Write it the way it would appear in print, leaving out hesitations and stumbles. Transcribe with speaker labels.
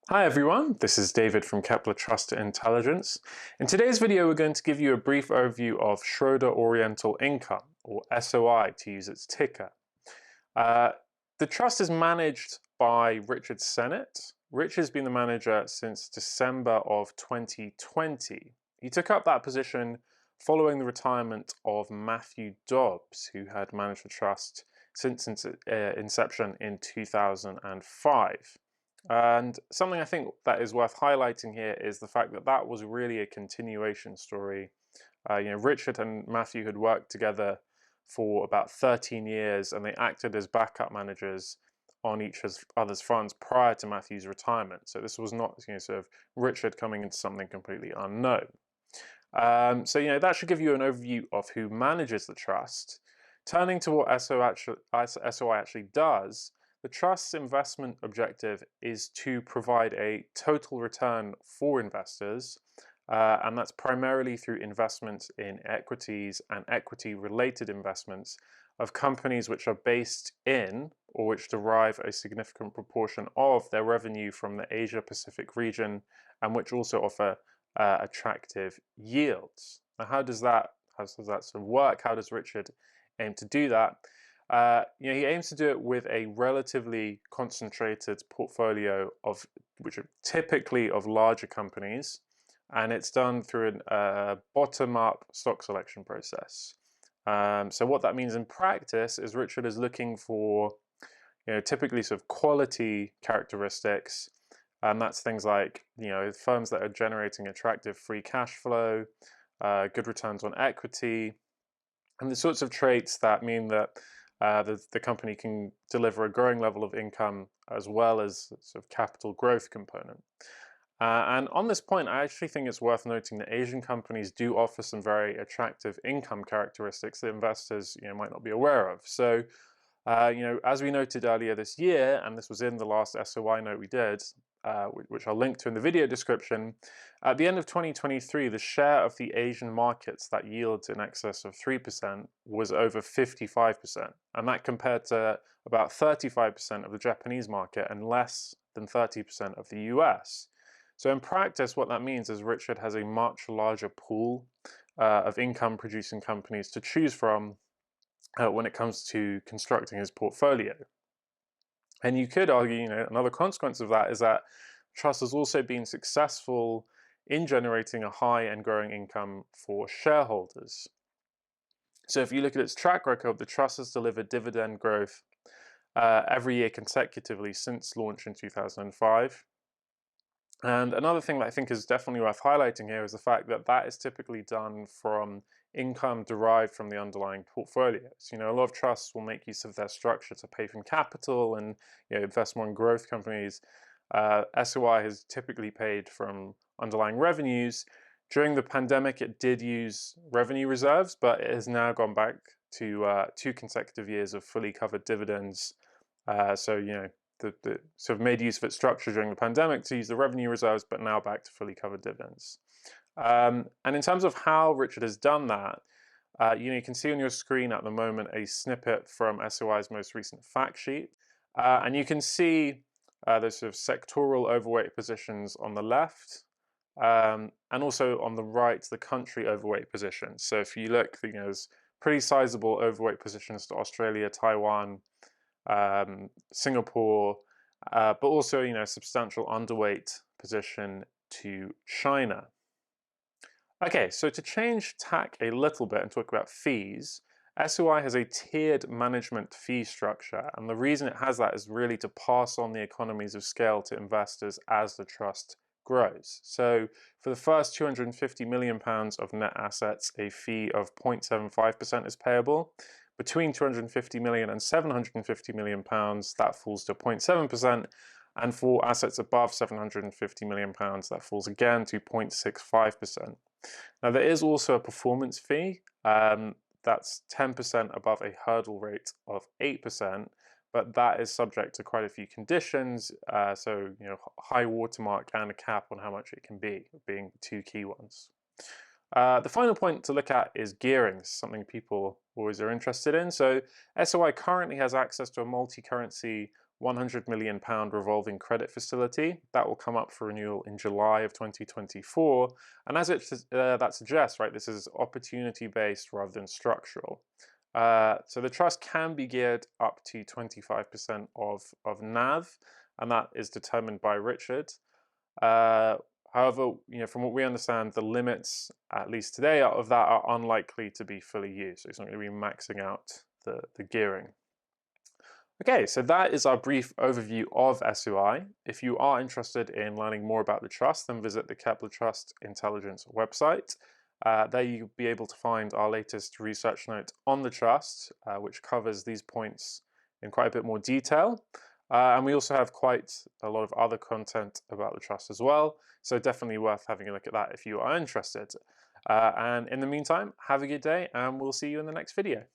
Speaker 1: Hi everyone, this is David from Kepler Trust Intelligence. In today's video, we're going to give you a brief overview of Schroder Oriental Income, or SOI to use its ticker. The trust is managed by Richard Sennett. Rich has been the manager since December of 2020. He took up that position following the retirement of Matthew Dobbs, who had managed the trust since inception in 2005. And something I think that is worth highlighting here is the fact that that was really a continuation story. Richard and Matthew had worked together for about 13 years, and they acted as backup managers on each other's funds prior to Matthew's retirement. So this was not, sort of Richard coming into something completely unknown. That should give you an overview of who manages the trust. Turning to what SOI actually does, the trust's investment objective is to provide a total return for investors, and that's primarily through investments in equities and equity-related investments of companies which are based in or which derive a significant proportion of their revenue from the Asia-Pacific region and which also offer attractive yields. Now, how does that sort of work? How does Richard aim to do that? He aims to do it with a relatively concentrated portfolio which are typically of larger companies, and it's done through a bottom-up stock selection process. So what that means in practice is Richard is looking for, typically sort of quality characteristics, and that's things like, firms that are generating attractive free cash flow, good returns on equity, and the sorts of traits that mean that the company can deliver a growing level of income as well as sort of capital growth component. And on this point, I actually think it's worth noting that Asian companies do offer some very attractive income characteristics that investors might not be aware of. So, as we noted earlier this year, and this was in the last SOI note we did, which I'll link to in the video description, at the end of 2023, the share of the Asian markets that yields in excess of 3% was over 55%, and that compared to about 35% of the Japanese market and less than 30% of the US. So in practice, what that means is Richard has a much larger pool of income-producing companies to choose from when it comes to constructing his portfolio. And you could argue, another consequence of that is that trust has also been successful in generating a high and growing income for shareholders. So if you look at its track record, the trust has delivered dividend growth every year consecutively since launch in 2005. And another thing that I think is definitely worth highlighting here is the fact that that is typically done from income derived from the underlying portfolios. A lot of trusts will make use of their structure to pay for capital and invest more in growth companies. SOI has typically paid from underlying revenues. During the pandemic, it did use revenue reserves, but it has now gone back to 2 consecutive years of fully covered dividends. The sort of made use of its structure during the pandemic to use the revenue reserves, but now back to fully covered dividends. And in terms of how Richard has done that, you can see on your screen at the moment a snippet from SOI's most recent fact sheet. And you can see those sort of sectoral overweight positions on the left, and also on the right, the country overweight positions. So if you look, there's pretty sizable overweight positions to Australia, Taiwan, Singapore, but also a substantial underweight position to China. Okay, so to change tack a little bit and talk about fees, SOI has a tiered management fee structure, and the reason it has that is really to pass on the economies of scale to investors as the trust grows. So for the first £250 million of net assets, a fee of 0.75% is payable. Between 250 million and 750 million pounds, that falls to 0.7%, and for assets above 750 million pounds, that falls again to 0.65%. Now, there is also a performance fee that's 10% above a hurdle rate of 8%, but that is subject to quite a few conditions. High watermark and a cap on how much it can be, being the 2 key ones. The final point to look at is gearing. This is something people always are interested in. So SOI currently has access to a multi-currency £100 million revolving credit facility. That will come up for renewal in July of 2024. And as that suggests, right, this is opportunity-based rather than structural. So the trust can be geared up to 25% of NAV, and that is determined by Richard. However, from what we understand, the limits, at least today, of that are unlikely to be fully used. So it's not going to be maxing out the gearing. Okay, so that is our brief overview of SOI. If you are interested in learning more about the trust, then visit the Kepler Trust Intelligence website. There you'll be able to find our latest research note on the trust, which covers these points in quite a bit more detail. And we also have quite a lot of other content about the trust as well, so definitely worth having a look at that if you are interested. And in the meantime, have a good day, and we'll see you in the next video.